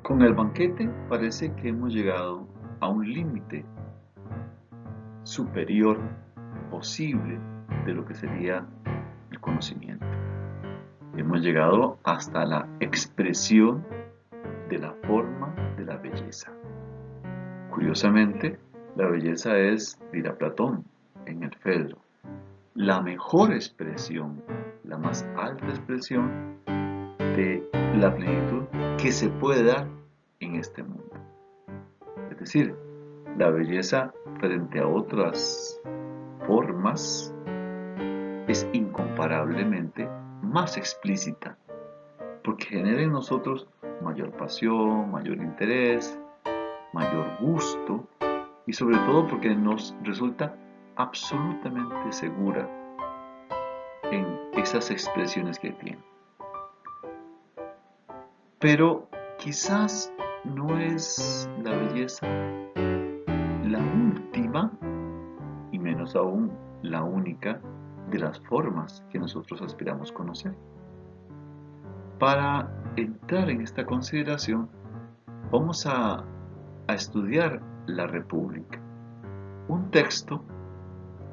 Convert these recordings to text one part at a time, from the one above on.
Con el banquete parece que hemos llegado a un límite superior posible de lo que sería el conocimiento. Hemos llegado hasta la expresión de la forma de la belleza. Curiosamente, la belleza es, dirá Platón en el Fedro, la mejor expresión, la más alta expresión de la plenitud que se puede dar en este mundo. Es decir, la belleza frente a otras formas es incomparablemente más explícita, porque genera en nosotros mayor pasión, mayor interés, mayor gusto y sobre todo porque nos resulta absolutamente segura en esas expresiones que tiene. Pero quizás no es la belleza la última y menos aún la única de las formas que nosotros aspiramos conocer. Para entrar en esta consideración, vamos a estudiar la República, un texto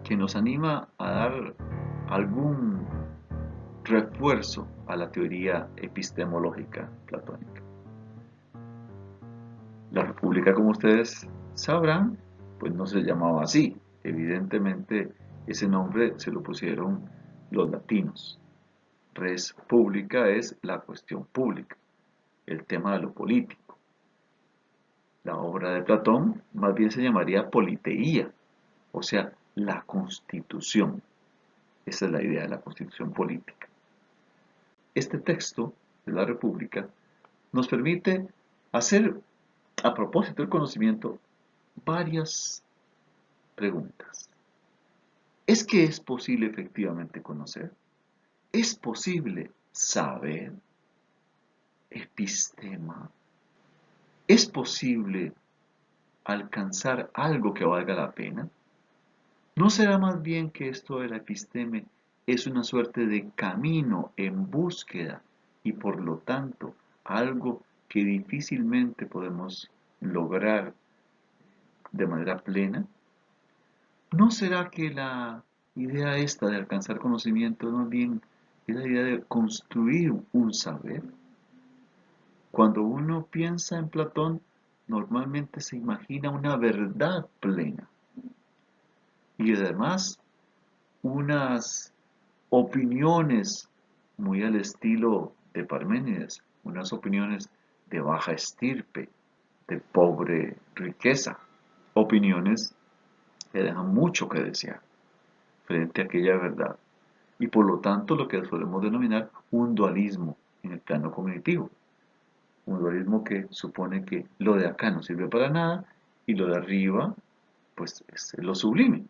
que nos anima a dar algún refuerzo a la teoría epistemológica platónica. La República, como ustedes sabrán, pues no se llamaba así. Evidentemente, ese nombre se lo pusieron los latinos. Res pública es la cuestión pública, el tema de lo político. La obra de Platón más bien se llamaría politeía, o sea, la constitución. Esa es la idea de la constitución política. Este texto de la República nos permite hacer, a propósito del conocimiento, varias preguntas. ¿Es que es posible efectivamente conocer? ¿Es posible saber? Epistema. ¿Es posible alcanzar algo que valga la pena? ¿No será más bien que esto de la episteme es una suerte de camino en búsqueda y por lo tanto algo que difícilmente podemos lograr de manera plena? ¿No será que la idea esta de alcanzar conocimiento más bien es la idea de construir un saber? Cuando uno piensa en Platón, normalmente se imagina una verdad plena y además unas opiniones muy al estilo de Parménides, unas opiniones de baja estirpe, de pobre riqueza, opiniones que dejan mucho que desear frente a aquella verdad y por lo tanto lo que solemos denominar un dualismo en el plano cognitivo. Un dualismo que supone que lo de acá no sirve para nada y lo de arriba, pues es lo sublime.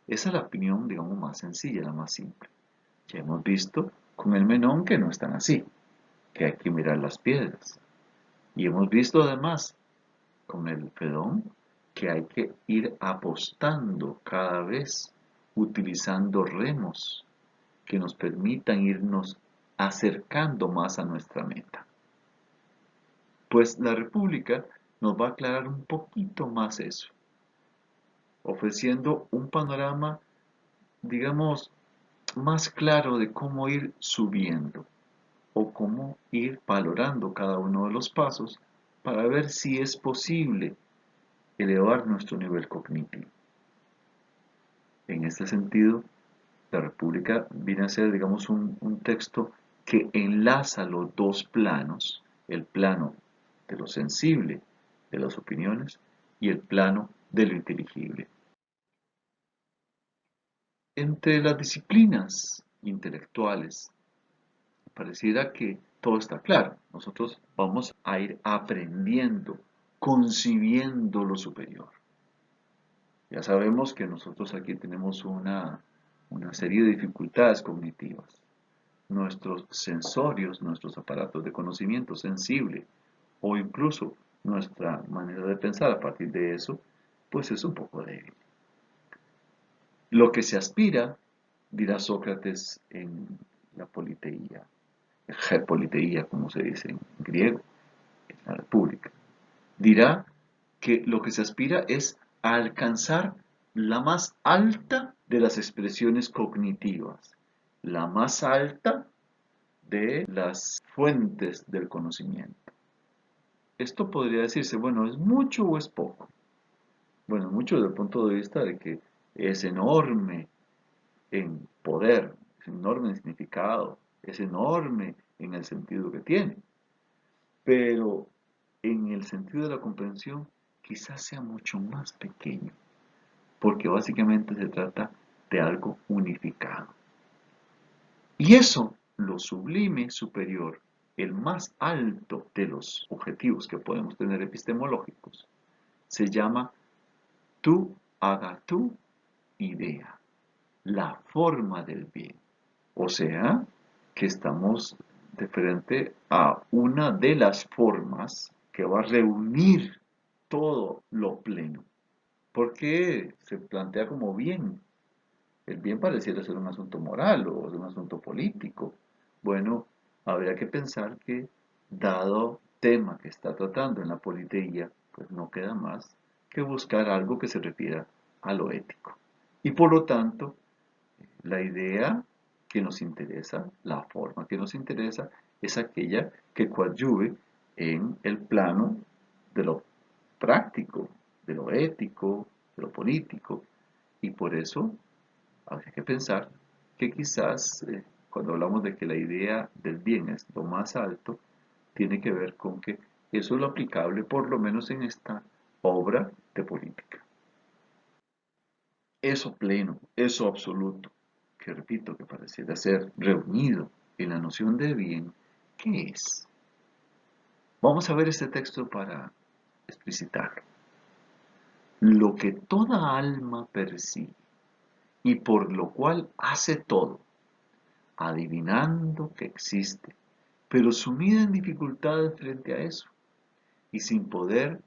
Esa es la opinión, digamos, más sencilla, la más simple. Ya hemos visto con el Menón que no es tan así, que hay que mirar las piedras. Y hemos visto además con el Fedón que hay que ir apostando cada vez, utilizando remos que nos permitan irnos acercando más a nuestra meta. Pues la República nos va a aclarar un poquito más eso, ofreciendo un panorama, digamos, más claro de cómo ir subiendo o cómo ir valorando cada uno de los pasos para ver si es posible elevar nuestro nivel cognitivo. En este sentido, la República viene a ser, digamos, un texto que enlaza los dos planos, el plano de lo sensible, de las opiniones, y el plano de lo inteligible. Entre las disciplinas intelectuales, pareciera que todo está claro. Nosotros vamos a ir aprendiendo, concibiendo lo superior. Ya sabemos que nosotros aquí tenemos una serie de dificultades cognitivas. Nuestros sensorios, nuestros aparatos de conocimiento sensible o incluso nuestra manera de pensar a partir de eso, pues es un poco débil. Lo que se aspira, dirá Sócrates en la politeía, politeía como se dice en griego, la República, dirá que lo que se aspira es a alcanzar la más alta de las expresiones cognitivas, la más alta de las fuentes del conocimiento. Esto podría decirse, bueno, ¿es mucho o es poco? Bueno, es mucho desde el punto de vista de que es enorme en poder, es enorme en significado, es enorme en el sentido que tiene, pero en el sentido de la comprensión quizás sea mucho más pequeño, porque básicamente se trata de algo unificado. Y eso, lo sublime superior, el más alto de los objetivos que podemos tener epistemológicos, se llama tu agatu idea, la forma del bien. O sea, que estamos de frente a una de las formas que va a reunir todo lo pleno. Porque se plantea como bien. El bien pareciera ser un asunto moral o un asunto político. Bueno, habría que pensar que, dado tema que está tratando en la politeía, pues no queda más que buscar algo que se refiera a lo ético. Y por lo tanto, la idea que nos interesa, la forma que nos interesa, es aquella que coadyuve en el plano de lo práctico, de lo ético, de lo político. Y por eso habría que pensar que quizás cuando hablamos de que la idea del bien es lo más alto, tiene que ver con que eso es lo aplicable por lo menos en esta obra de política. Eso pleno, eso absoluto, que repito que pareciera ser reunido en la noción de bien, ¿qué es? Vamos a ver este texto para explicitarlo. Lo que toda alma percibe y por lo cual hace todo, adivinando que existe, pero sumida en dificultades frente a eso y sin poder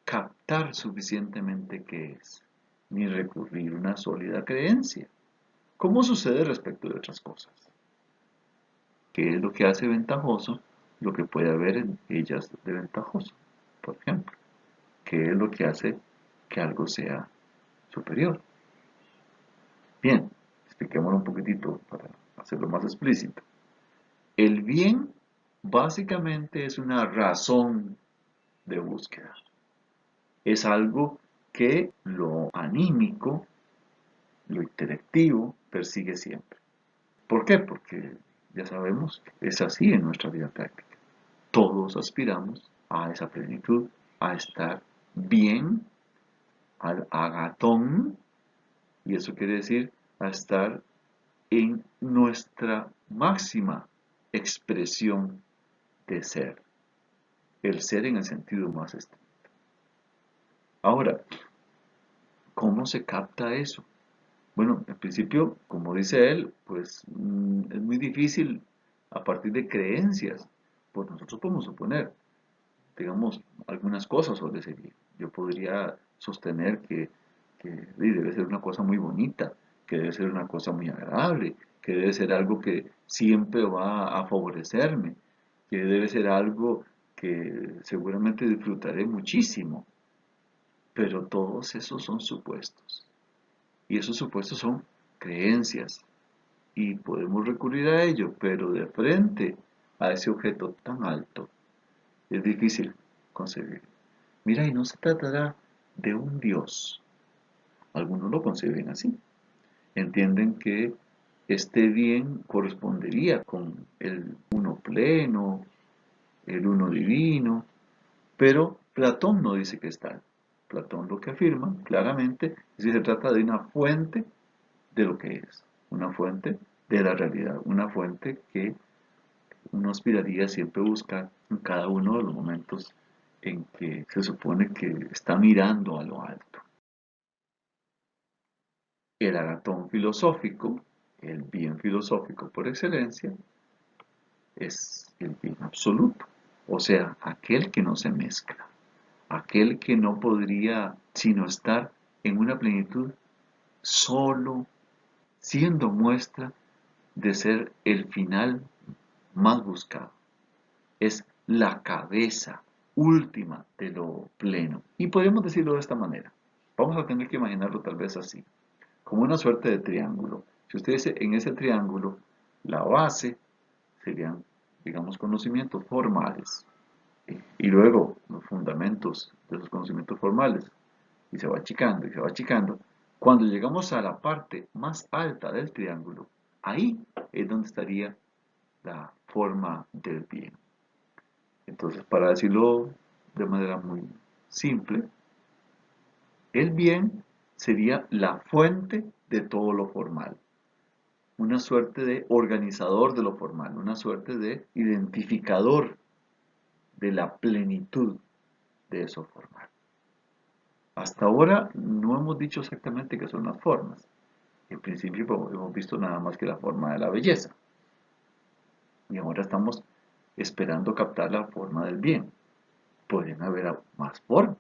captar suficientemente qué es, ni recurrir a una sólida creencia, como sucede respecto de otras cosas. ¿Qué es lo que hace ventajoso lo que puede haber en ellas de ventajoso? Por ejemplo, ¿qué es lo que hace que algo sea superior? Bien, expliquémoslo un poquitito para hacerlo más explícito. El bien básicamente es una razón de búsqueda. Es algo que lo anímico, lo intelectivo, persigue siempre. ¿Por qué? Porque ya sabemos que es así en nuestra vida práctica. Todos aspiramos a esa plenitud, a estar bien, al agatón, y eso quiere decir a estar en nuestra máxima expresión de ser, el ser en el sentido más estricto. Ahora, ¿cómo se capta eso? Bueno, en principio, como dice él, pues es muy difícil a partir de creencias, pues nosotros podemos suponer, digamos, algunas cosas sobre ese bien. Yo podría sostener que debe ser una cosa muy bonita, que debe ser una cosa muy agradable, que debe ser algo que siempre va a favorecerme, que debe ser algo que seguramente disfrutaré muchísimo. Pero todos esos son supuestos. Y esos supuestos son creencias. Y podemos recurrir a ello, pero de frente a ese objeto tan alto es difícil concebir. Mira, y no se tratará de un Dios. Algunos lo conciben así. Entienden que este bien correspondería con el uno pleno, el uno divino, pero Platón no dice que es tal. Platón lo que afirma claramente es que se trata de una fuente de lo que es, una fuente de la realidad, una fuente que uno aspiraría siempre a buscar en cada uno de los momentos en que se supone que está mirando a lo alto. El agatón filosófico, el bien filosófico por excelencia, es el bien absoluto, o sea, aquel que no se mezcla, aquel que no podría sino estar en una plenitud solo siendo muestra de ser el final más buscado. Es la cabeza última de lo pleno. Y podemos decirlo de esta manera. Vamos a tener que imaginarlo tal vez así, como una suerte de triángulo. Si usted dice en ese triángulo, la base serían, digamos, conocimientos formales. Y luego los fundamentos de esos conocimientos formales. Y se va achicando y se va achicando. Cuando llegamos a la parte más alta del triángulo, ahí es donde estaría la forma del bien. Entonces, para decirlo de manera muy simple, el bien sería la fuente de todo lo formal, una suerte de organizador de lo formal, una suerte de identificador de la plenitud de eso formal. Hasta ahora no hemos dicho exactamente qué son las formas. En principio hemos visto nada más que la forma de la belleza. Y ahora estamos esperando captar la forma del bien. Podrían haber más formas.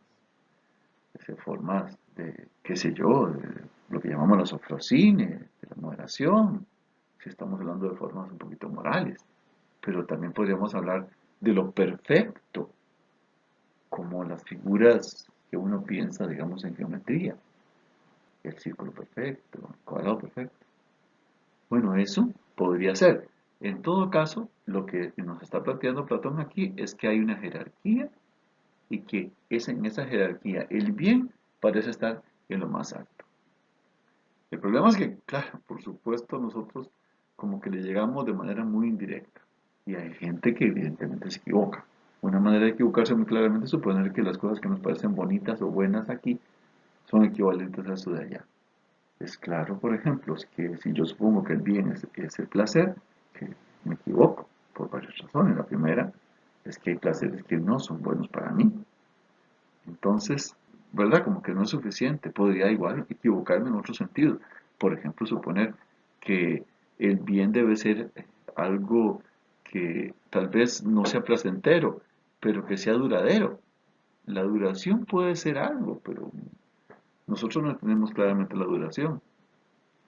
Formas de, qué sé yo, de lo que llamamos la sofrosine, de la moderación, si estamos hablando de formas un poquito morales. Pero también podríamos hablar de lo perfecto, como las figuras que uno piensa, digamos, en geometría. El círculo perfecto, el cuadrado perfecto. Bueno, eso podría ser. En todo caso, lo que nos está planteando Platón aquí es que hay una jerarquía y que es en esa jerarquía el bien parece estar en lo más alto. El problema es que, claro, por supuesto, nosotros como que le llegamos de manera muy indirecta y hay gente que evidentemente se equivoca. Una manera de equivocarse muy claramente es suponer que las cosas que nos parecen bonitas o buenas aquí son equivalentes a eso de allá. Es claro, por ejemplo, es que si yo supongo que el bien es el placer, que me equivoco por varias razones. La primera es que hay placeres que no son buenos para mí. Entonces, ¿verdad? Como que no es suficiente. Podría igual equivocarme en otro sentido. Por ejemplo, suponer que el bien debe ser algo que tal vez no sea placentero, pero que sea duradero. La duración puede ser algo, pero nosotros no entendemos claramente la duración.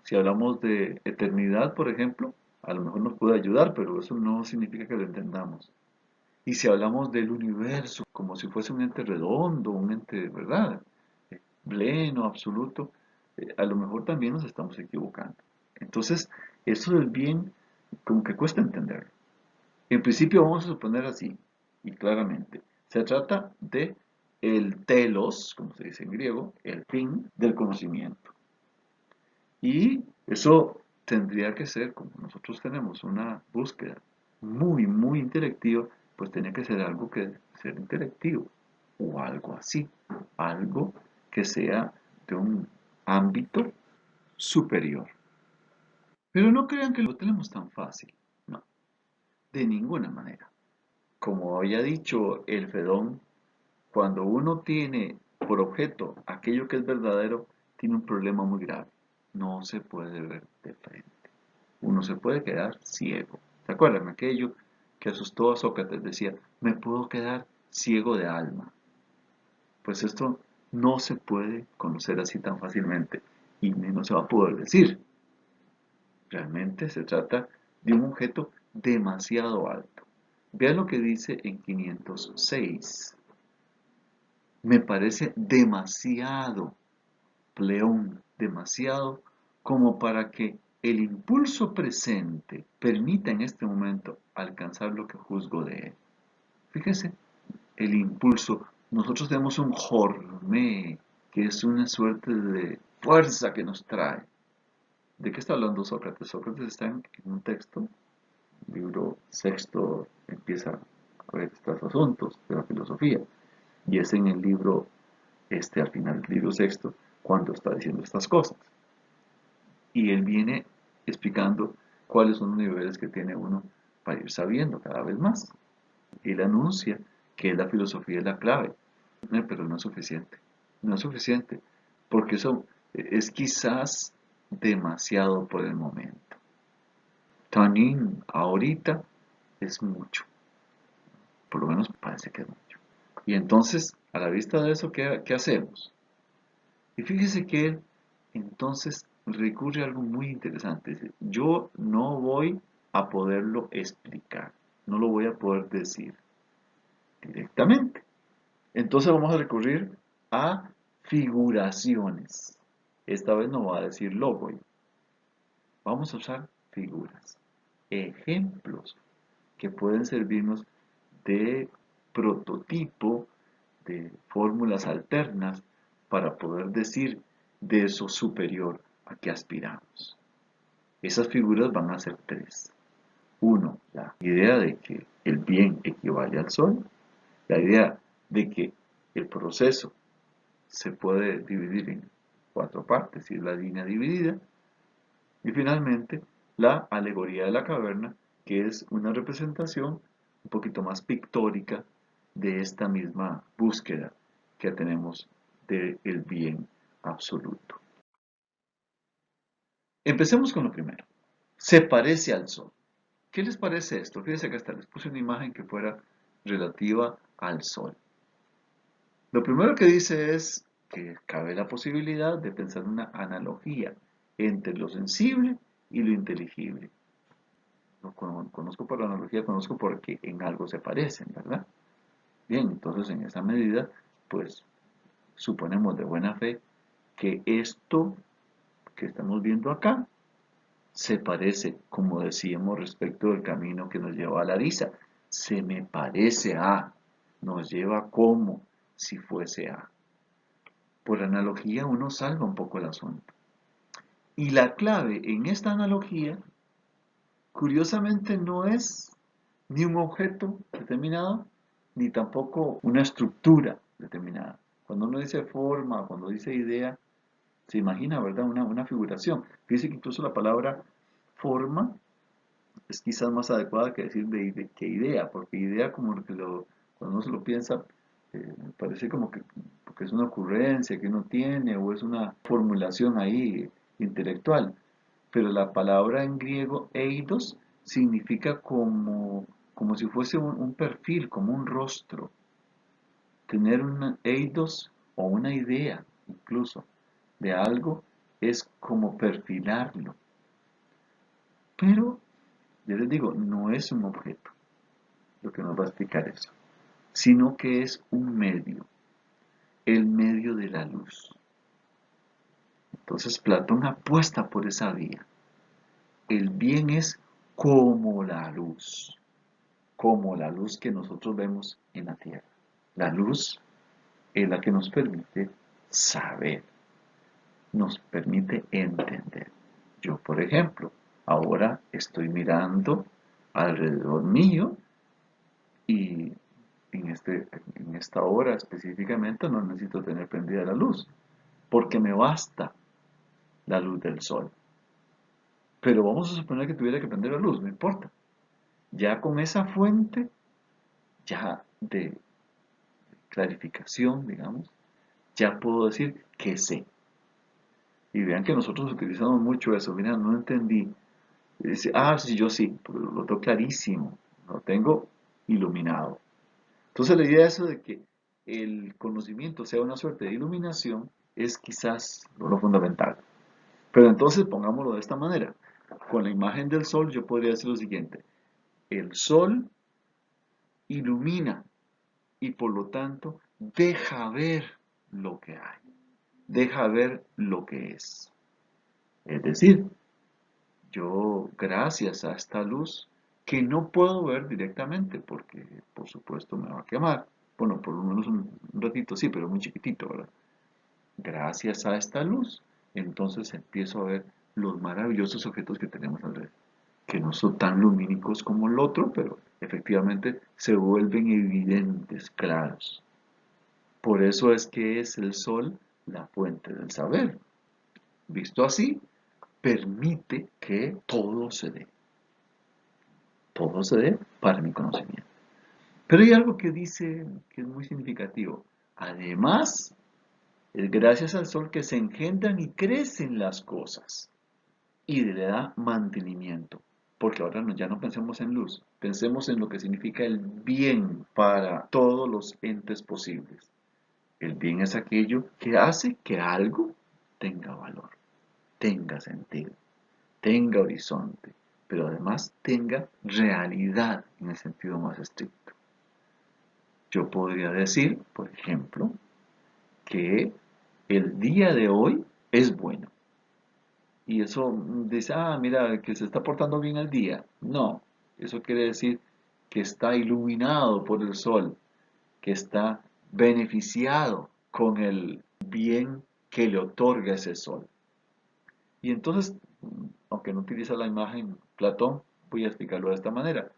Si hablamos de eternidad, por ejemplo, a lo mejor nos puede ayudar, pero eso no significa que lo entendamos. Y si hablamos del universo como si fuese un ente redondo, un ente, ¿verdad? Pleno, absoluto, a lo mejor también nos estamos equivocando. Entonces, eso del bien, como que cuesta entenderlo. En principio vamos a suponer así, y claramente, se trata de el telos, como se dice en griego, el fin del conocimiento. Y eso tendría que ser, como nosotros tenemos una búsqueda muy, muy intelectiva, pues tiene que ser algo que sea interactivo o algo así, algo que sea de un ámbito superior. Pero no crean que lo tenemos tan fácil, no, de ninguna manera. Como había dicho el Fedón, cuando uno tiene por objeto aquello que es verdadero, tiene un problema muy grave. No se puede ver de frente. Uno se puede quedar ciego. ¿Se acuerdan aquello que asustó a Sócrates? Decía, me puedo quedar ciego de alma. Pues esto no se puede conocer así tan fácilmente y menos se va a poder decir. Realmente se trata de un objeto demasiado alto. Vean lo que dice en 506. Me parece demasiado, Pleón, demasiado como para que el impulso presente permita en este momento alcanzar lo que juzgo de él. Fíjese, el impulso. Nosotros tenemos un jormé, que es una suerte de fuerza que nos trae. ¿De qué está hablando Sócrates? Sócrates está en un texto, libro sexto, empieza con estos asuntos de la filosofía. Y es en el libro, al final del libro sexto, cuando está diciendo estas cosas. Y él viene explicando cuáles son los niveles que tiene uno para ir sabiendo cada vez más. Él anuncia que la filosofía es la clave, pero no es suficiente. No es suficiente, porque eso es quizás demasiado por el momento. Tanin ahorita es mucho, por lo menos parece que es mucho. Y entonces, a la vista de eso, ¿qué hacemos? Y fíjese que él entonces recurre a algo muy interesante. Dice, yo no voy a poderlo explicar, no lo voy a poder decir directamente. Entonces vamos a recurrir a figuraciones. Esta vez no va a decir logo. Vamos a usar figuras, ejemplos que pueden servirnos de prototipo, de fórmulas alternas para poder decir de eso superior a que aspiramos. Esas figuras van a ser tres. Uno, la idea de que el bien equivale al sol, la idea de que el proceso se puede dividir en cuatro partes y es la línea dividida, y finalmente la alegoría de la caverna, que es una representación un poquito más pictórica de esta misma búsqueda que tenemos del bien absoluto. Empecemos con lo primero. Se parece al sol. ¿Qué les parece esto? Fíjense que hasta les puse una imagen que fuera relativa al sol. Lo primero que dice es que cabe la posibilidad de pensar una analogía entre lo sensible y lo inteligible. Lo conozco por la analogía, conozco porque en algo se parecen, ¿verdad? Bien, entonces en esa medida, pues suponemos de buena fe que esto que estamos viendo acá se parece, como decíamos respecto del camino que nos lleva a Larisa, se me parece a, nos lleva como si fuese a. Por analogía uno salva un poco el asunto. Y la clave en esta analogía, curiosamente, no es ni un objeto determinado, ni tampoco una estructura determinada. Cuando uno dice forma, cuando dice idea, se imagina, ¿verdad? Una figuración. Fíjense que incluso la palabra forma es quizás más adecuada que decir que idea, porque idea como que cuando uno se lo piensa, parece como que porque es una ocurrencia que uno tiene o es una formulación ahí intelectual. Pero la palabra en griego eidos significa como si fuese un perfil, como un rostro. Tener un eidos o una idea incluso de algo es como perfilarlo. Pero, yo les digo, no es un objeto lo que nos va a explicar eso, sino que es un medio, el medio de la luz. Entonces Platón apuesta por esa vía. El bien es como la luz que nosotros vemos en la tierra. La luz es la que nos permite saber, nos permite entender. Yo, por ejemplo, ahora estoy mirando alrededor mío y en esta hora específicamente no necesito tener prendida la luz, porque me basta la luz del sol. Pero vamos a suponer que tuviera que prender la luz, no importa. Ya con esa fuente, ya de clarificación, digamos, ya puedo decir que sé. Y vean que nosotros utilizamos mucho eso. Mira, no entendí. Y dice, sí, yo sí, pero lo tengo clarísimo, lo tengo iluminado. Entonces la idea de eso de que el conocimiento sea una suerte de iluminación es quizás lo fundamental. Pero entonces pongámoslo de esta manera. Con la imagen del sol yo podría decir lo siguiente. El sol ilumina y por lo tanto deja ver lo que hay. Deja ver lo que es. Es decir, yo gracias a esta luz que no puedo ver directamente porque por supuesto me va a quemar. Bueno, por lo menos un ratito sí, pero muy chiquitito, ¿verdad? Gracias a esta luz, entonces empiezo a ver los maravillosos objetos que tenemos alrededor, que no son tan lumínicos como el otro, pero efectivamente se vuelven evidentes, claros. Por eso es que es el sol la fuente del saber. Visto así, permite que todo se dé para mi conocimiento. Pero hay algo que dice que es muy significativo. Además, es gracias al sol que se engendran y crecen las cosas y le da mantenimiento. Porque ahora ya no pensemos en luz, pensemos en lo que significa el bien para todos los entes posibles. El bien es aquello que hace que algo tenga valor, tenga sentido, tenga horizonte, pero además tenga realidad en el sentido más estricto. Yo podría decir, por ejemplo, que el día de hoy es bueno. Y eso dice, ah, mira, que se está portando bien el día. No, eso quiere decir que está iluminado por el sol, que está beneficiado con el bien que le otorga ese sol. Y entonces, aunque no utiliza la imagen Platón, voy a explicarlo de esta manera.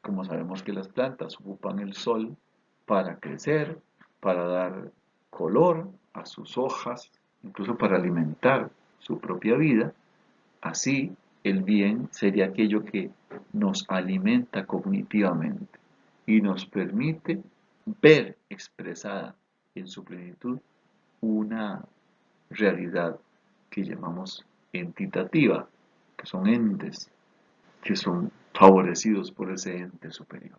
Como sabemos que las plantas ocupan el sol para crecer, para dar color a sus hojas, incluso para alimentar su propia vida, así el bien sería aquello que nos alimenta cognitivamente y nos permite ver expresada en su plenitud una realidad que llamamos entitativa, que son entes, que son favorecidos por ese ente superior.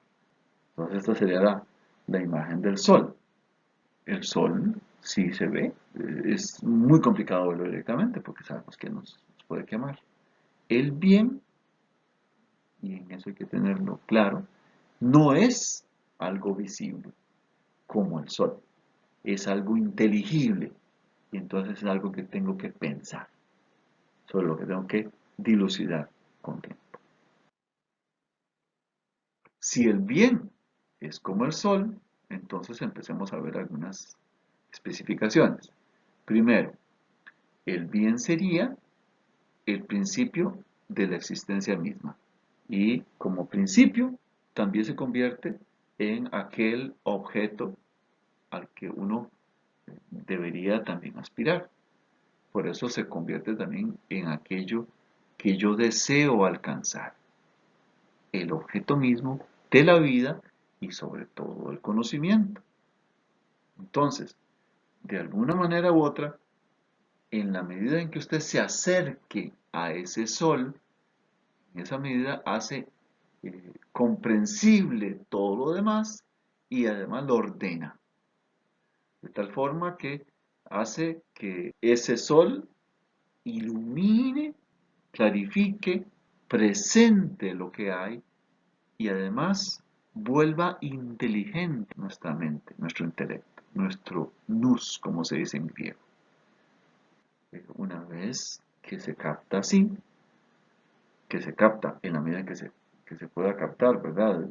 Entonces esta sería la imagen del sol. El sol sí se ve, es muy complicado verlo directamente porque sabemos que nos puede quemar. El bien, y en eso hay que tenerlo claro, no es algo visible como el sol, es algo inteligible y entonces es algo que tengo que pensar, sobre lo que tengo que dilucidar con tiempo. Si el bien es como el sol, entonces empecemos a ver algunas especificaciones. Primero, el bien sería el principio de la existencia misma y como principio también se convierte en aquel objeto al que uno debería también aspirar. Por eso se convierte también en aquello que yo deseo alcanzar, el objeto mismo de la vida y sobre todo el conocimiento. Entonces, de alguna manera u otra, en la medida en que usted se acerque a ese sol, en esa medida hace comprensible todo lo demás y además lo ordena. De tal forma que hace que ese sol ilumine, clarifique, presente lo que hay y además vuelva inteligente nuestra mente, nuestro intelecto, nuestro nous, como se dice en griego. Una vez que se capta así, que se capta en la medida en que se pueda captar, ¿verdad?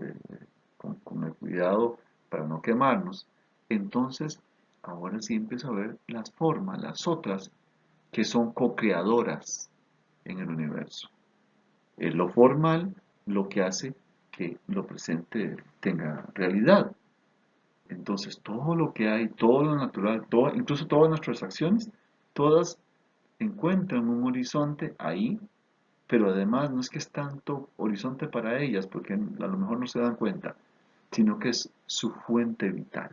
Con el cuidado para no quemarnos, entonces ahora sí empiezo a ver las formas, las otras, que son co-creadoras en el universo. Es lo formal lo que hace que lo presente tenga realidad. Entonces, todo lo que hay, todo lo natural, todo, incluso todas nuestras acciones, todas encuentran un horizonte ahí, pero además no es que es tanto horizonte para ellas, porque a lo mejor no se dan cuenta, sino que es su fuente vital.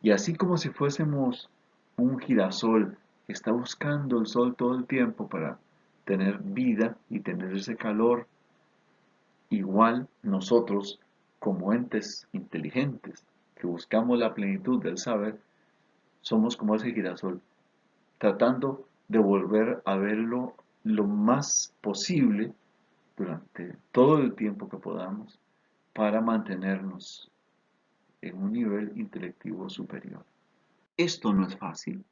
Y así como si fuésemos un girasol que está buscando el sol todo el tiempo para tener vida y tener ese calor, igual nosotros como entes inteligentes que buscamos la plenitud del saber, somos como ese girasol, tratando de volver a verlo lo más posible durante todo el tiempo que podamos para mantenernos en un nivel intelectivo superior. Esto no es fácil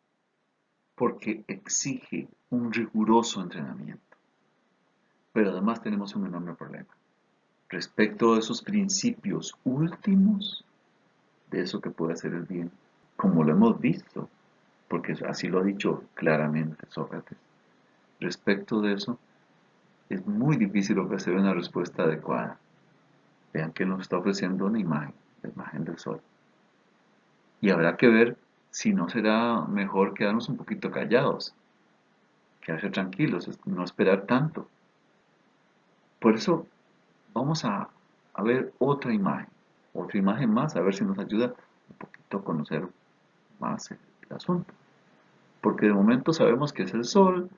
porque exige un riguroso entrenamiento, pero además tenemos un enorme problema. Respecto de esos principios últimos, de eso que puede hacer el bien, como lo hemos visto, porque así lo ha dicho claramente Sócrates, respecto de eso, es muy difícil ofrecer una respuesta adecuada. Vean que nos está ofreciendo una imagen, la imagen del sol. Y habrá que ver si no será mejor quedarnos un poquito callados, quedarse tranquilos, no esperar tanto. Por eso vamos a ver otra imagen más, a ver si nos ayuda un poquito a conocer más el asunto. Porque de momento sabemos que es el sol,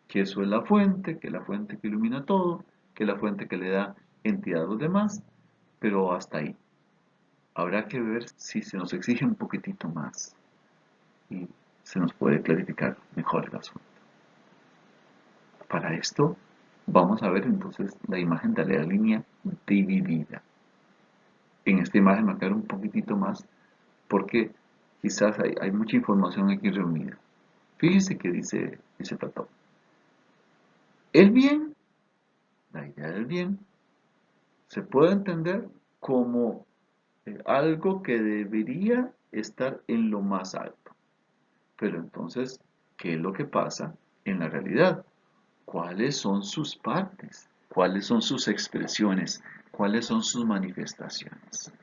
que eso es la fuente, que es la fuente que ilumina todo, que es la fuente que le da entidad a los demás, pero hasta ahí. Habrá que ver si se nos exige un poquitito más y se nos puede clarificar mejor el asunto. Para esto vamos a ver entonces la imagen de la línea dividida. En esta imagen me aclaro un poquitito más porque quizás hay mucha información aquí reunida. Fíjense que dice Platón. El bien, la idea del bien, se puede entender como algo que debería estar en lo más alto. Pero entonces, ¿qué es lo que pasa en la realidad? ¿Cuáles son sus partes? ¿Cuáles son sus expresiones? ¿Cuáles son sus manifestaciones?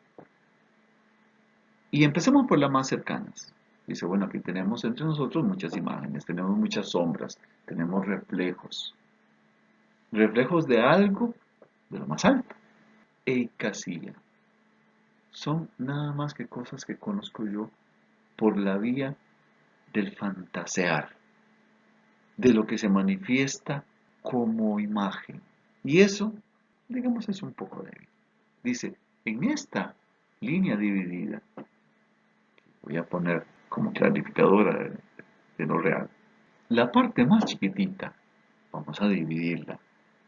Y empecemos por las más cercanas. Dice, bueno, aquí tenemos entre nosotros muchas imágenes, tenemos muchas sombras, tenemos reflejos. Reflejos de algo de lo más alto. Eikasía. Son nada más que cosas que conozco yo por la vía del fantasear, de lo que se manifiesta como imagen. Y eso, digamos, es un poco débil. Dice, en esta línea dividida, voy a poner como clarificadora de lo real, la parte más chiquitita, vamos a dividirla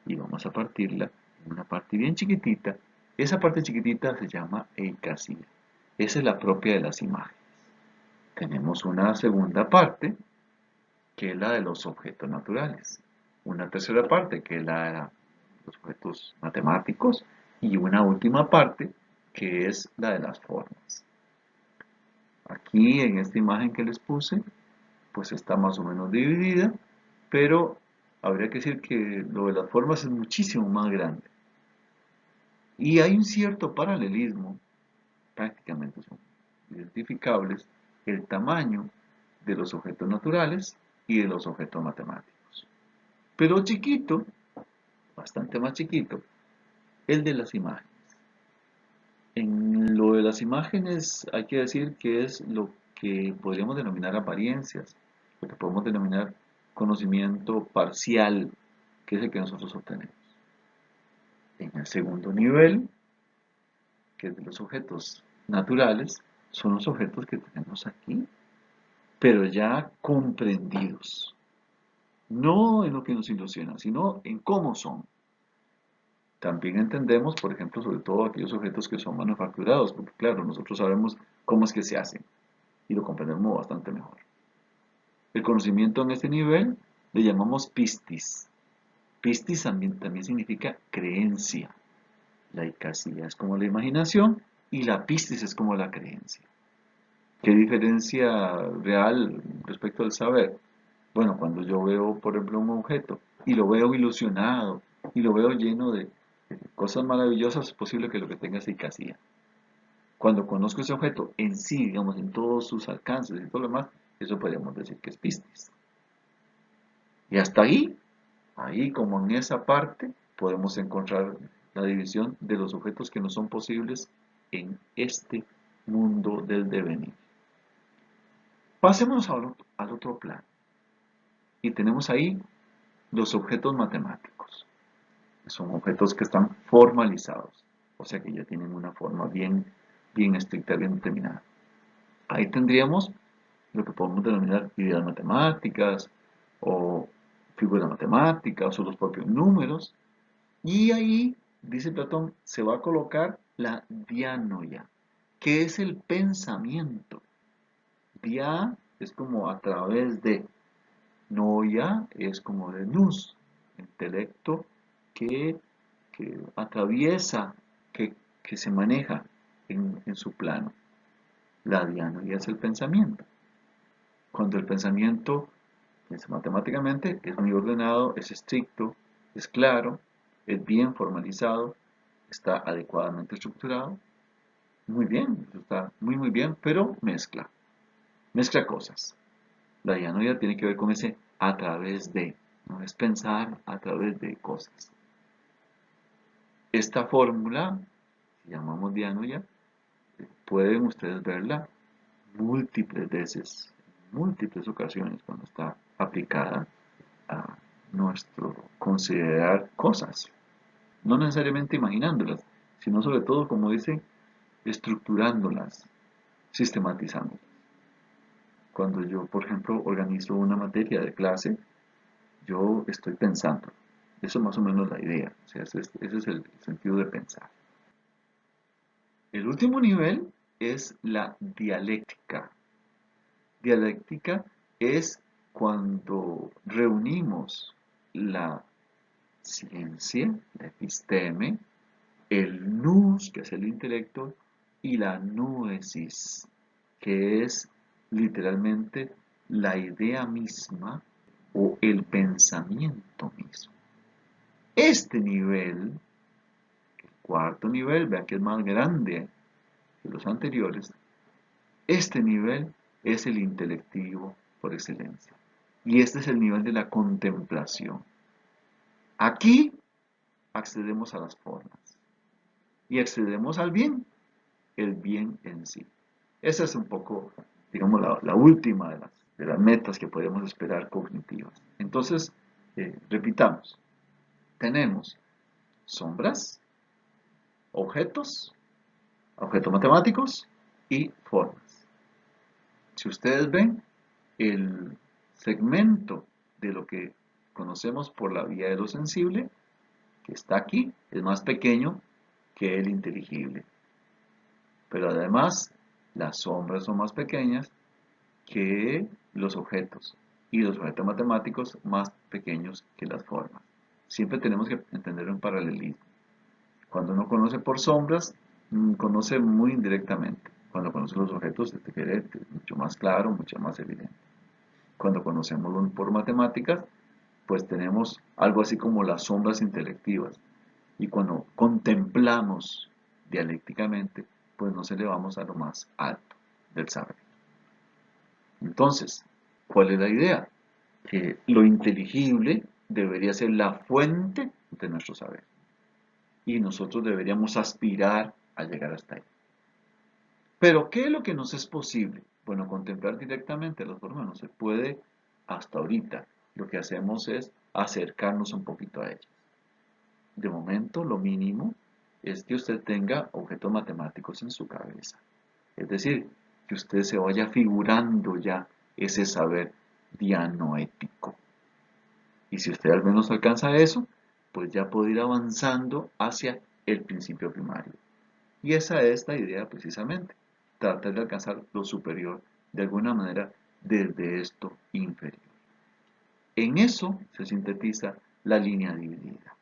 y vamos a partirla en una parte bien chiquitita. Esa parte chiquitita se llama eikasía. Esa es la propia de las imágenes. Tenemos una segunda parte que es la de los objetos naturales. Una tercera parte que es la de los objetos matemáticos. Y una última parte que es la de las formas. Aquí en esta imagen que les puse, pues está más o menos dividida, pero habría que decir que lo de las formas es muchísimo más grande. Y hay un cierto paralelismo, prácticamente son identificables, el tamaño de los objetos naturales y de los objetos matemáticos. Pero chiquito, bastante más chiquito, el de las imágenes. En lo de las imágenes hay que decir que es lo que podríamos denominar apariencias, lo que podemos denominar conocimiento parcial, que es el que nosotros obtenemos. En el segundo nivel, que es de los objetos naturales, son los objetos que tenemos aquí, pero ya comprendidos. No en lo que nos ilusiona, sino en cómo son. También entendemos, por ejemplo, sobre todo aquellos objetos que son manufacturados, porque claro, nosotros sabemos cómo es que se hacen y lo comprendemos bastante mejor. El conocimiento en este nivel le llamamos pistis. Pistis también significa creencia. La eikasía es como la imaginación y la pistis es como la creencia. ¿Qué diferencia real respecto al saber? Bueno, cuando yo veo, por ejemplo, un objeto y lo veo ilusionado y lo veo lleno de cosas maravillosas, es posible que lo que tenga es eikasía. Cuando conozco ese objeto en sí, digamos, en todos sus alcances y todo lo demás, eso podríamos decir que es pistis. Y hasta ahí como en esa parte, podemos encontrar la división de los objetos que no son posibles en este mundo del devenir. Pasémonos al otro plano. Y tenemos ahí los objetos matemáticos. Son objetos que están formalizados, o sea que ya tienen una forma bien estricta, bien determinada. Ahí tendríamos lo que podemos denominar ideas matemáticas o figuras matemáticas o los propios números. Y ahí, dice Platón, se va a colocar la dianoia, que es el pensamiento. Dia es como a través de, noia es como de nous, intelecto que, que atraviesa, que se maneja en su plano. La dianoia es el pensamiento. Cuando el pensamiento piensa matemáticamente, es muy ordenado, es estricto, es claro, es bien formalizado, está adecuadamente estructurado. Muy bien, está muy bien, pero mezcla cosas. La dianoia tiene que ver con ese a través de, no es pensar a través de cosas. Esta fórmula, que llamamos dianoia, pueden ustedes verla múltiples veces, múltiples ocasiones cuando está aplicada a nuestro considerar cosas, no necesariamente imaginándolas, sino sobre todo, como dice, estructurándolas, sistematizándolas. Cuando yo, por ejemplo, organizo una materia de clase, yo estoy pensando. Eso es más o menos la idea, o sea, ese es el sentido de pensar. El último nivel es la dialéctica. Dialéctica es cuando reunimos la ciencia, la episteme, el nous, que es el intelecto, y la noesis, que es literalmente la idea misma o el pensamiento mismo. Este nivel, el cuarto nivel, vean que es más grande que los anteriores, este nivel es el intelectivo por excelencia. Y este es el nivel de la contemplación. Aquí accedemos a las formas y accedemos al bien, el bien en sí. Esa es un poco, digamos, la última de las metas que podemos esperar cognitivas. Entonces, repitamos, tenemos sombras, objetos, objetos matemáticos y formas. Si ustedes ven, el segmento de lo que conocemos por la vía de lo sensible, que está aquí, es más pequeño que el inteligible. Pero además, las sombras son más pequeñas que los objetos y los objetos matemáticos más pequeños que las formas. Siempre tenemos que entender un paralelismo. Cuando uno conoce por sombras, conoce muy indirectamente. Cuando conoce los objetos es diferente, es mucho más claro, mucho más evidente. Cuando conocemos por matemáticas, pues tenemos algo así como las sombras intelectivas. Y cuando contemplamos dialécticamente, pues nos elevamos a lo más alto del saber. Entonces, ¿cuál es la idea? Que lo inteligible debería ser la fuente de nuestro saber. Y nosotros deberíamos aspirar a llegar hasta ahí. Pero, ¿qué es lo que nos es posible? Bueno, contemplar directamente las formas no se puede hasta ahorita. Lo que hacemos es acercarnos un poquito a ellas. De momento, lo mínimo es que usted tenga objetos matemáticos en su cabeza. Es decir, que usted se vaya figurando ya ese saber dianoético. Y si usted al menos alcanza eso, pues ya puede ir avanzando hacia el principio primario. Y esa es la idea precisamente, tratar de alcanzar lo superior de alguna manera desde esto inferior. En eso se sintetiza la línea dividida.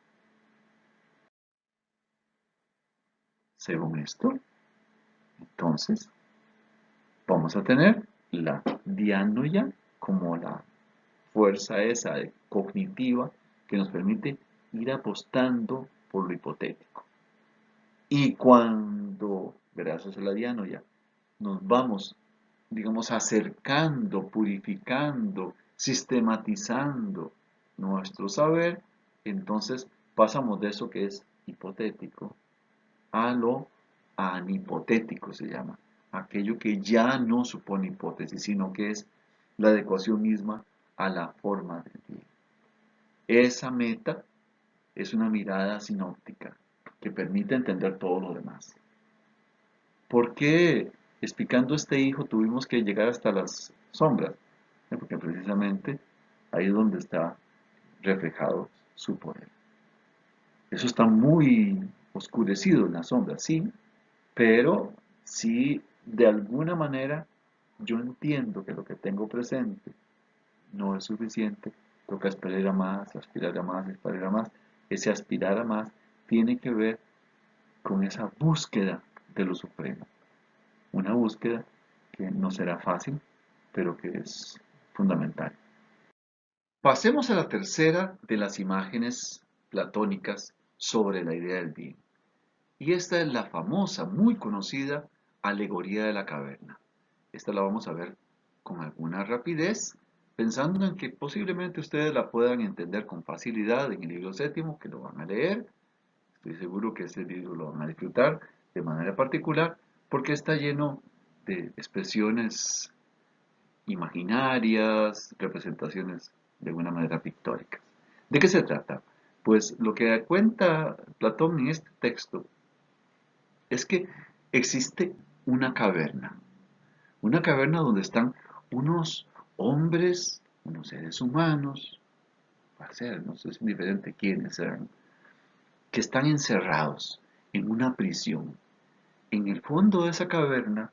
Según esto, entonces, vamos a tener la dianoia como la fuerza esa cognitiva que nos permite ir apostando por lo hipotético. Y cuando, gracias a la dianoia, nos vamos, digamos, acercando, purificando, sistematizando nuestro saber, entonces pasamos de eso que es hipotético a lo anipotético, se llama. Aquello que ya no supone hipótesis, sino que es la adecuación misma a la forma del bien. Esa meta es una mirada sinóptica que permite entender todo lo demás. ¿Por qué explicando este hijo tuvimos que llegar hasta las sombras? Porque precisamente ahí es donde está reflejado su poder. Eso está muy oscurecido en las sombras, sí, pero si de alguna manera yo entiendo que lo que tengo presente no es suficiente, toca aspirar a más, aspirar a más, aspirar a más. Ese aspirar a más tiene que ver con esa búsqueda de lo supremo. Una búsqueda que no será fácil, pero que es fundamental. Pasemos a la tercera de las imágenes platónicas sobre la idea del bien. Y esta es la famosa, muy conocida alegoría de la caverna. Esta la vamos a ver con alguna rapidez, pensando en que posiblemente ustedes la puedan entender con facilidad en el libro séptimo, que lo van a leer. Estoy seguro que este libro lo van a disfrutar de manera particular, porque está lleno de expresiones imaginarias, representaciones de alguna manera pictóricas. ¿De qué se trata? Pues lo que cuenta Platón en este texto es que existe una caverna donde están unos hombres, unos seres humanos, va a ser, no sé, es indiferente quiénes sean, que están encerrados en una prisión. En el fondo de esa caverna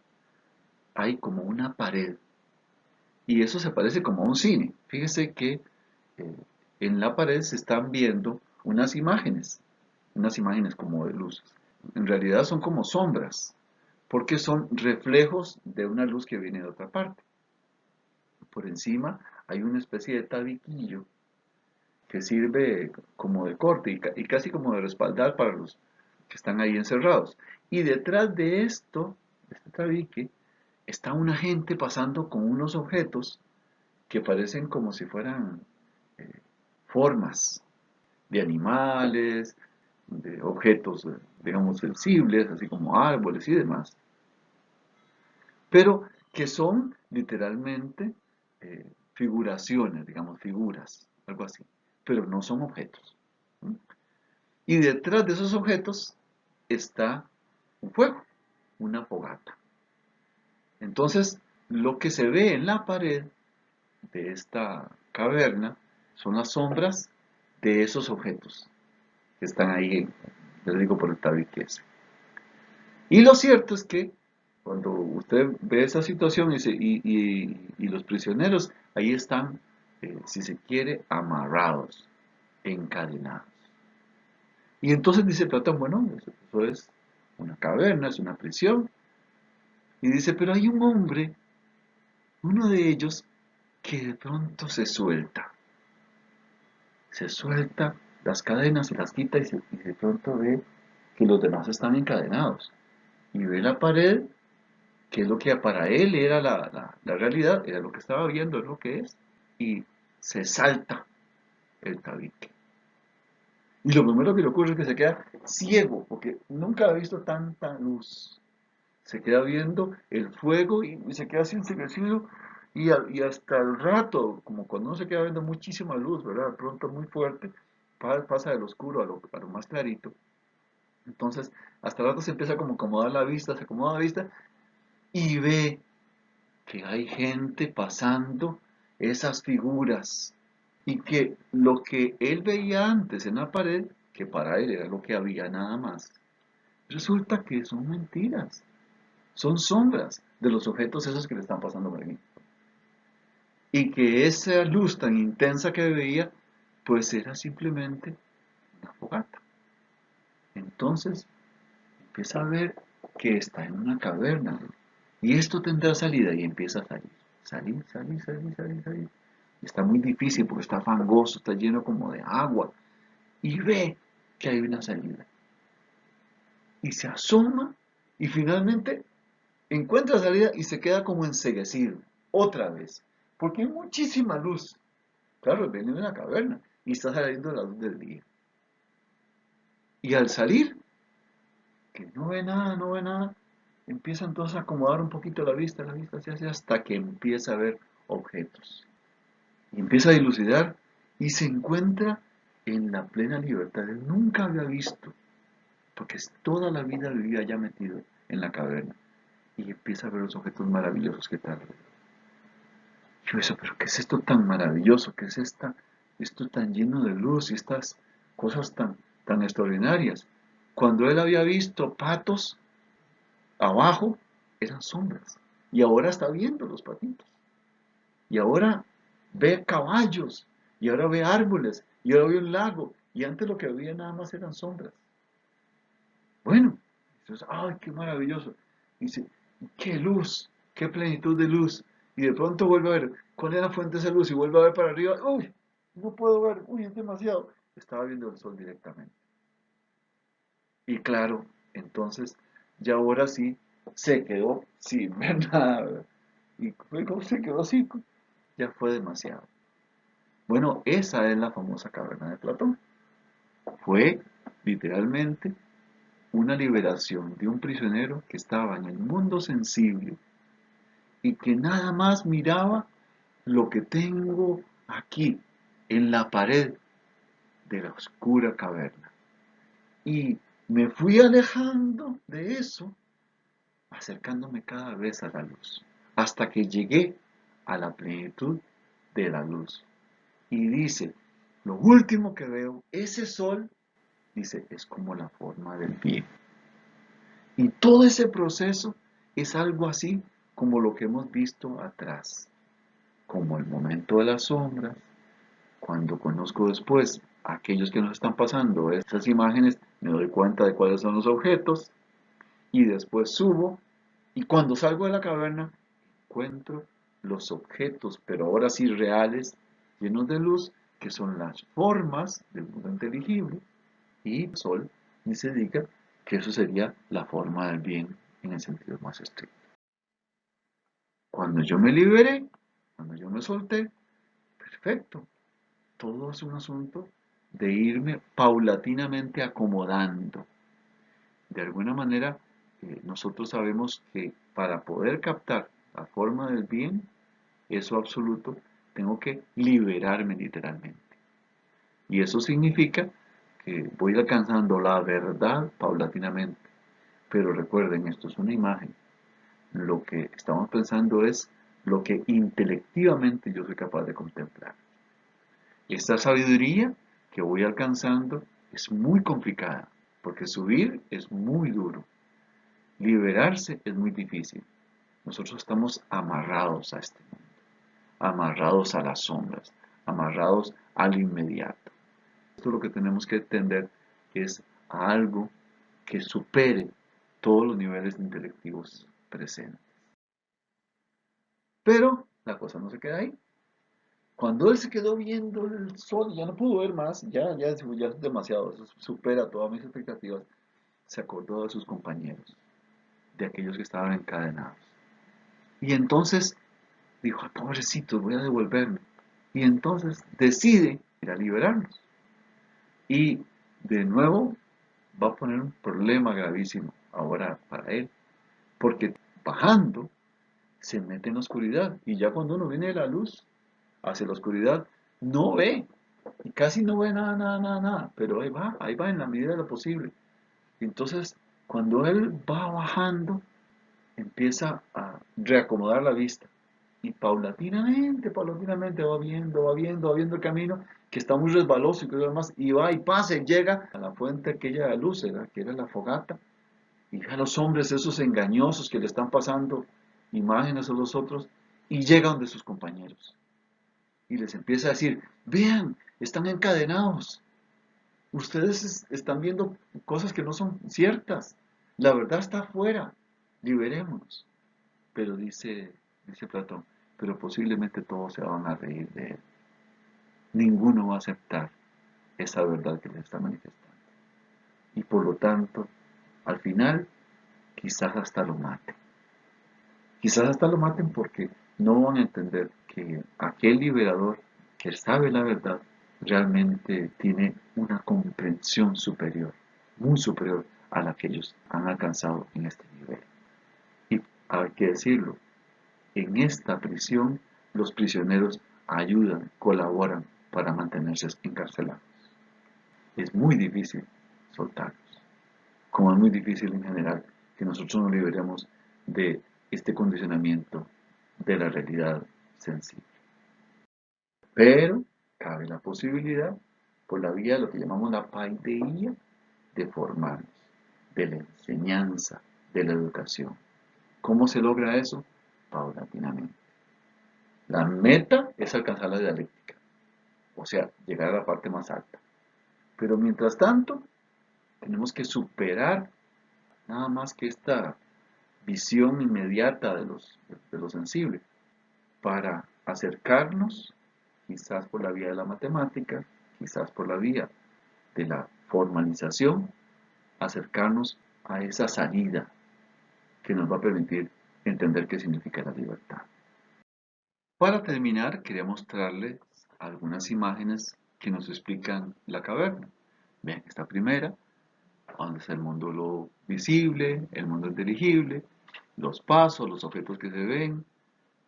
hay como una pared y eso se parece como a un cine. Fíjese que eh, en la pared se están viendo unas imágenes como de luces. En realidad son como sombras, porque son reflejos de una luz que viene de otra parte. Por encima hay una especie de tabiquillo que sirve como de corte y casi como de respaldar para los que están ahí encerrados. Y detrás de esto, de este tabique, está una gente pasando con unos objetos que parecen como si fueran eh, formas de animales, de objetos, digamos, sensibles, así como árboles y demás, pero que son literalmente figuraciones, digamos, figuras, algo así, pero no son objetos. ¿Sí? Y detrás de esos objetos está un fuego, una fogata. Entonces, lo que se ve en la pared de esta caverna son las sombras de esos objetos que están ahí, les digo, por el tabique ese. Y lo cierto es que cuando usted ve esa situación y los prisioneros ahí están, si se quiere, amarrados, encadenados. Y entonces dice Platón, bueno, eso es una caverna, es una prisión. Y dice, pero hay un hombre, uno de ellos, que de pronto se suelta las cadenas, se las quita y de pronto ve que los demás están encadenados. Y ve la pared, que es lo que para él era la realidad, era lo que estaba viendo, es lo que es, y se salta el tabique. Y lo primero que le ocurre es que se queda ciego, porque nunca ha visto tanta luz. Se queda viendo el fuego y se queda así enseguecido y hasta el rato, como cuando uno se queda viendo muchísima luz, ¿verdad? De pronto muy fuerte, pasa del oscuro a lo más clarito. Entonces, hasta el rato se empieza como a acomodar la vista, se acomoda la vista y ve que hay gente pasando esas figuras y que lo que él veía antes en la pared, que para él era lo que había nada más, resulta que son mentiras. Son sombras de los objetos esos que le están pasando por aquí. Y que esa luz tan intensa que veía, pues era simplemente una fogata. Entonces empieza a ver que está en una caverna. Y esto tendrá salida y empieza a salir. Salir, salir, salir, salir, salir. Está muy difícil porque está fangoso, está lleno como de agua. Y ve que hay una salida. Y se asoma y finalmente encuentra salida y se queda como enceguecido, otra vez, porque hay muchísima luz. Claro, viene de una caverna y está saliendo la luz del día. Y al salir, que no ve nada, no ve nada, empieza entonces a acomodar un poquito la vista se hace hasta que empieza a ver objetos. Y empieza a dilucidar y se encuentra en la plena libertad. Él nunca había visto, porque toda la vida vivía ya metido en la caverna. Y empieza a ver los objetos maravillosos que tal. Yo eso, pero ¿qué es esto tan maravilloso? ¿Qué es esto tan lleno de luz y estas cosas tan extraordinarias? Cuando él había visto patos abajo, eran sombras. Y ahora está viendo los patitos. Y ahora ve caballos. Y ahora ve árboles. Y ahora ve un lago. Y antes lo que había nada más eran sombras. Bueno, entonces, ¡ay, qué maravilloso! Dice, ¡qué luz! ¡Qué plenitud de luz! Y de pronto vuelve a ver cuál es la fuente de esa luz y vuelve a ver para arriba. ¡Uy! No puedo ver. ¡Uy, es demasiado! Estaba viendo el sol directamente. Y claro, entonces, ya ahora sí, se quedó sin ver nada, ¿verdad? Y fue como se quedó así, ya fue demasiado. Bueno, esa es la famosa caverna de Platón. Fue literalmente una liberación de un prisionero que estaba en el mundo sensible y que nada más miraba lo que tengo aquí en la pared de la oscura caverna. Y me fui alejando de eso, acercándome cada vez a la luz, hasta que llegué a la plenitud de la luz. Y dice, lo último que veo, ese sol, dice, es como la forma del pie. Y todo ese proceso es algo así como lo que hemos visto atrás, como el momento de las sombras. Cuando conozco después a aquellos que nos están pasando estas imágenes, me doy cuenta de cuáles son los objetos y después subo y cuando salgo de la caverna encuentro los objetos, pero ahora sí reales, llenos de luz, que son las formas del mundo inteligible y el sol, y se diga que eso sería la forma del bien en el sentido más estricto. Cuando yo me liberé, cuando yo me solté, perfecto, todo es un asunto de irme paulatinamente acomodando. De alguna manera, nosotros sabemos que para poder captar la forma del bien, eso absoluto, tengo que liberarme literalmente. Y eso significa que voy alcanzando la verdad paulatinamente. Pero recuerden, esto es una imagen. Lo que estamos pensando es lo que intelectivamente yo soy capaz de contemplar. Esta sabiduría que voy alcanzando es muy complicada, porque subir es muy duro, liberarse es muy difícil. Nosotros estamos amarrados a este mundo, amarrados a las sombras, amarrados al inmediato. Esto lo que tenemos que entender es a algo que supere todos los niveles intelectivos presentes. Pero la cosa no se queda ahí. Cuando él se quedó viendo el sol, ya no pudo ver más, ya es demasiado, eso supera todas mis expectativas, se acordó de sus compañeros, de aquellos que estaban encadenados. Y entonces dijo, "Ay, pobrecitos, voy a devolverme". Y entonces decide ir a liberarlos. Y de nuevo va a poner un problema gravísimo ahora para él, porque bajando se mete en la oscuridad y ya cuando uno viene de la luz hacia la oscuridad no ve y casi no ve nada, nada, nada, nada, pero ahí va en la medida de lo posible. Entonces, cuando él va bajando, empieza a reacomodar la vista y paulatinamente va viendo el camino que está muy resbaloso y que demás, y va y pasa y llega a la fuente aquella de luz, que era la fogata, y ve a los hombres esos engañosos que le están pasando imágenes a los otros, y llega donde sus compañeros, y les empieza a decir, vean, están encadenados, ustedes están viendo cosas que no son ciertas, la verdad está afuera, liberémonos. Pero dice Platón, pero posiblemente todos se van a reír de él. Ninguno va a aceptar esa verdad que le está manifestando. Y por lo tanto, al final, quizás hasta lo maten. Quizás hasta lo maten porque no van a entender que aquel liberador que sabe la verdad realmente tiene una comprensión superior, muy superior a la que ellos han alcanzado en este nivel. Y hay que decirlo, en esta prisión, los prisioneros ayudan, colaboran para mantenerse encarcelados. Es muy difícil soltarlos, como es muy difícil en general que nosotros nos liberemos de este condicionamiento de la realidad sensible. Pero cabe la posibilidad, por la vía de lo que llamamos la paideía, de formarnos, de la enseñanza, de la educación. ¿Cómo se logra eso? Paulatinamente. La meta es alcanzar la dialéctica, o sea, llegar a la parte más alta. Pero mientras tanto, tenemos que superar nada más que esta visión inmediata de lo sensible para acercarnos, quizás por la vía de la matemática, quizás por la vía de la formalización, acercarnos a esa salida que nos va a permitir entender qué significa la libertad. Para terminar, quería mostrarles algunas imágenes que nos explican la caverna. Vean esta primera, donde está el mundo lo visible, el mundo inteligible, los pasos, los objetos que se ven.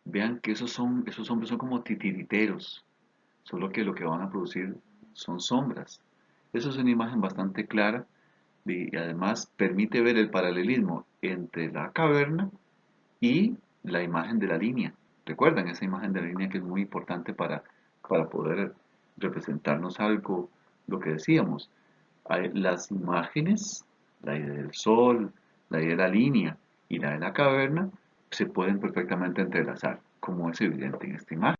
Vean que esos hombres son como titiriteros, solo que lo que van a producir son sombras. Eso es una imagen bastante clara y además permite ver el paralelismo entre la caverna y la imagen de la línea. Recuerdan esa imagen de la línea que es muy importante para poder representarnos algo, lo que decíamos. Las imágenes, la idea del sol, la idea de la línea y la de la caverna, se pueden perfectamente entrelazar, como es evidente en esta imagen.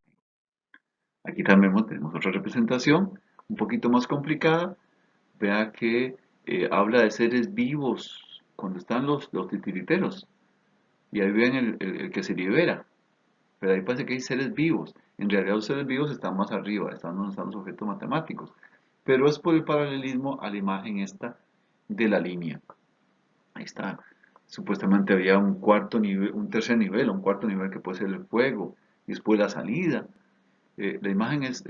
Aquí también tenemos otra representación, un poquito más complicada. Vea que habla de seres vivos cuando están los titiriteros. Y ahí ven el que se libera. Pero ahí parece que hay seres vivos. En realidad los seres vivos están más arriba, están donde están los objetos matemáticos. Pero es por el paralelismo a la imagen esta de la línea. Ahí está. Supuestamente había un cuarto nivel, un tercer nivel, un cuarto nivel que puede ser el fuego, y después la salida. La imagen es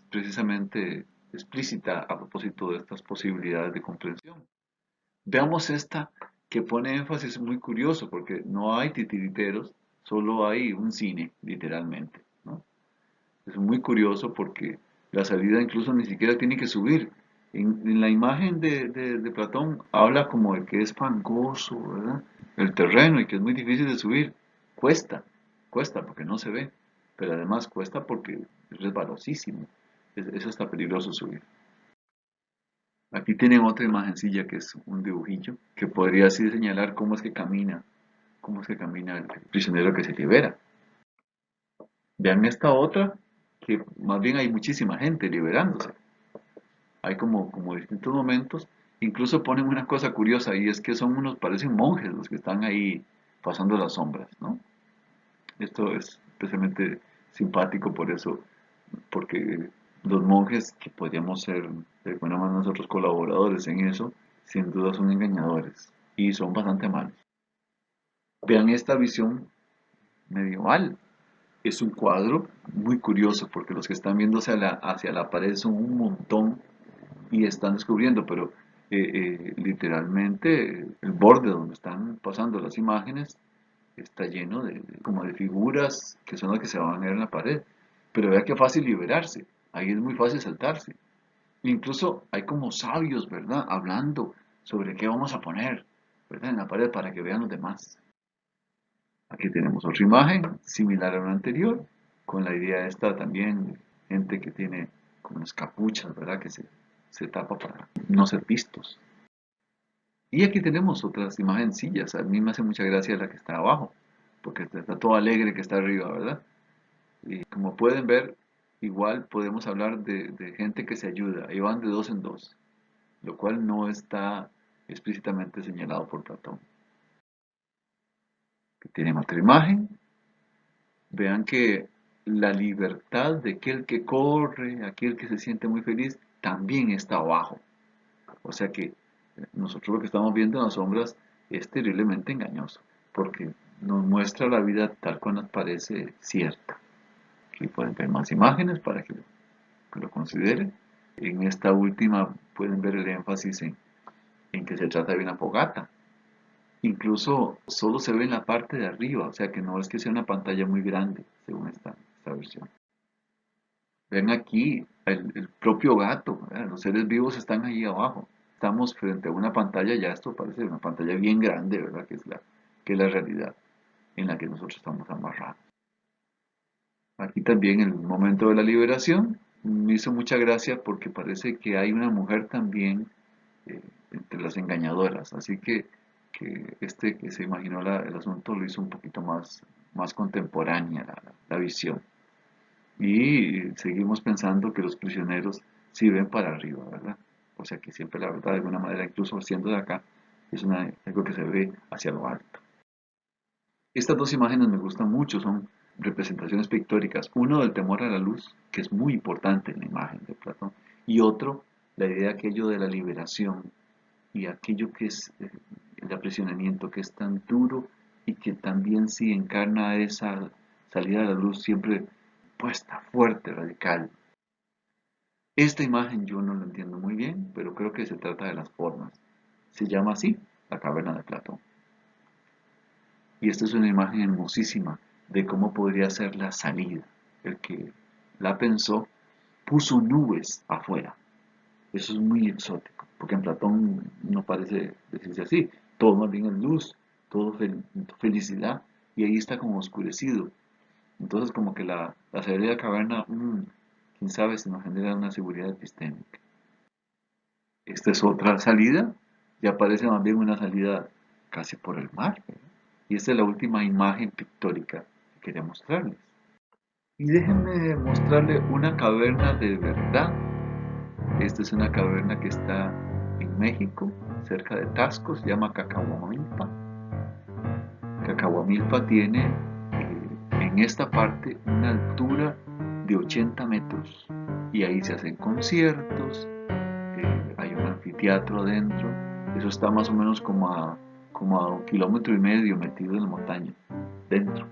precisamente explícita a propósito de estas posibilidades de comprensión. Veamos esta que pone énfasis muy curioso, porque no hay titiriteros, solo hay un cine, literalmente, ¿no? Es muy curioso porque la salida incluso ni siquiera tiene que subir. En la imagen de Platón habla como de que es fangoso, ¿verdad? El terreno y que es muy difícil de subir. Cuesta, cuesta porque no se ve, pero además cuesta porque es resbalosísimo. Es hasta peligroso subir. Aquí tienen otra imagencilla que es un dibujillo que podría así señalar cómo es que camina el prisionero que se libera. Vean esta otra, que más bien hay muchísima gente liberándose. Hay como distintos momentos. Incluso ponen una cosa curiosa y es que son unos, parecen monjes los que están ahí pasando las sombras, ¿no? Esto es especialmente simpático por eso, porque los monjes que podríamos ser de alguna manera nosotros colaboradores en eso, sin duda son engañadores y son bastante malos. Vean esta visión medieval. Es un cuadro muy curioso porque los que están viendo hacia la pared son un montón y están descubriendo, pero literalmente el borde donde están pasando las imágenes está lleno como de figuras que son las que se van a ver en la pared. Pero vea qué fácil liberarse, ahí es muy fácil saltarse. Incluso hay como sabios, ¿verdad? Hablando sobre qué vamos a poner, ¿verdad? En la pared para que vean los demás. Aquí tenemos otra imagen similar a la anterior, con la idea esta también, gente que tiene como unas capuchas, ¿verdad? Que se tapa para no ser vistos. Y aquí tenemos otras imagencillas. A mí me hace mucha gracia la que está abajo, porque está todo alegre que está arriba, ¿verdad? Y como pueden ver, igual podemos hablar de gente que se ayuda, y van de dos en dos, lo cual no está explícitamente señalado por Platón. Aquí tienen otra imagen. Vean que la libertad de aquel que corre, aquel que se siente muy feliz, también está abajo. O sea que nosotros lo que estamos viendo en las sombras es terriblemente engañoso, porque nos muestra la vida tal cual nos parece cierta. Aquí pueden ver más imágenes para que lo consideren. En esta última pueden ver el énfasis en que se trata de una fogata. Incluso solo se ve en la parte de arriba, o sea que no es que sea una pantalla muy grande, según esta versión. Ven aquí el propio gato, ¿verdad? Los seres vivos están ahí abajo. Estamos frente a una pantalla, ya esto parece una pantalla bien grande, ¿verdad? Que es la realidad en la que nosotros estamos amarrados. Aquí también el momento de la liberación me hizo mucha gracia porque parece que hay una mujer también eh, entre las engañadoras, así que este que se imaginó el asunto lo hizo un poquito más contemporánea la visión. Y seguimos pensando que los prisioneros sí ven para arriba, ¿verdad? O sea que siempre la verdad de alguna manera, incluso siendo de acá, es algo que se ve hacia lo alto. Estas dos imágenes me gustan mucho, son representaciones pictóricas. Uno del temor a la luz, que es muy importante en la imagen de Platón, y otro, la idea de aquello de la liberación y aquello que es el aprisionamiento, que es tan duro y que también sí encarna esa salida a la luz siempre puesta, fuerte, radical. Esta imagen yo no la entiendo muy bien, pero creo que se trata de las formas. Se llama así, la caverna de Platón. Y esta es una imagen hermosísima de cómo podría ser la salida. El que la pensó puso nubes afuera. Eso es muy exótico, porque en Platón no parece decirse así. Todo más bien es luz, todo felicidad, y ahí está como oscurecido. Entonces como que la salida de la caverna, quién sabe si nos genera una seguridad epistémica. Esta es otra salida, ya parece más bien una salida casi por el mar. Y esta es la última imagen pictórica que quería mostrarles. Y déjenme mostrarles una caverna de verdad. Esta es una caverna que está en México, cerca de Taxco, se llama Cacahuamilpa. Cacahuamilpa tiene en esta parte una altura de 80 metros y ahí se hacen conciertos, hay un anfiteatro dentro, eso está más o menos como a 1,5 kilómetros metido en la montaña, dentro.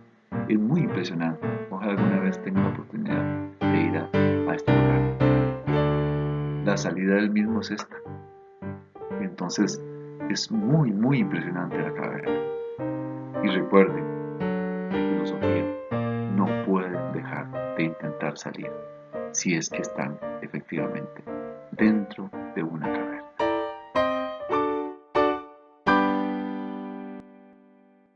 Es muy impresionante, ojalá alguna vez tenga la oportunidad de ir a este lugar. La salida del mismo es esta, entonces es muy impresionante la caverna. Y recuerden, filosofía, no pueden dejar de intentar salir si es que están efectivamente dentro de una caverna.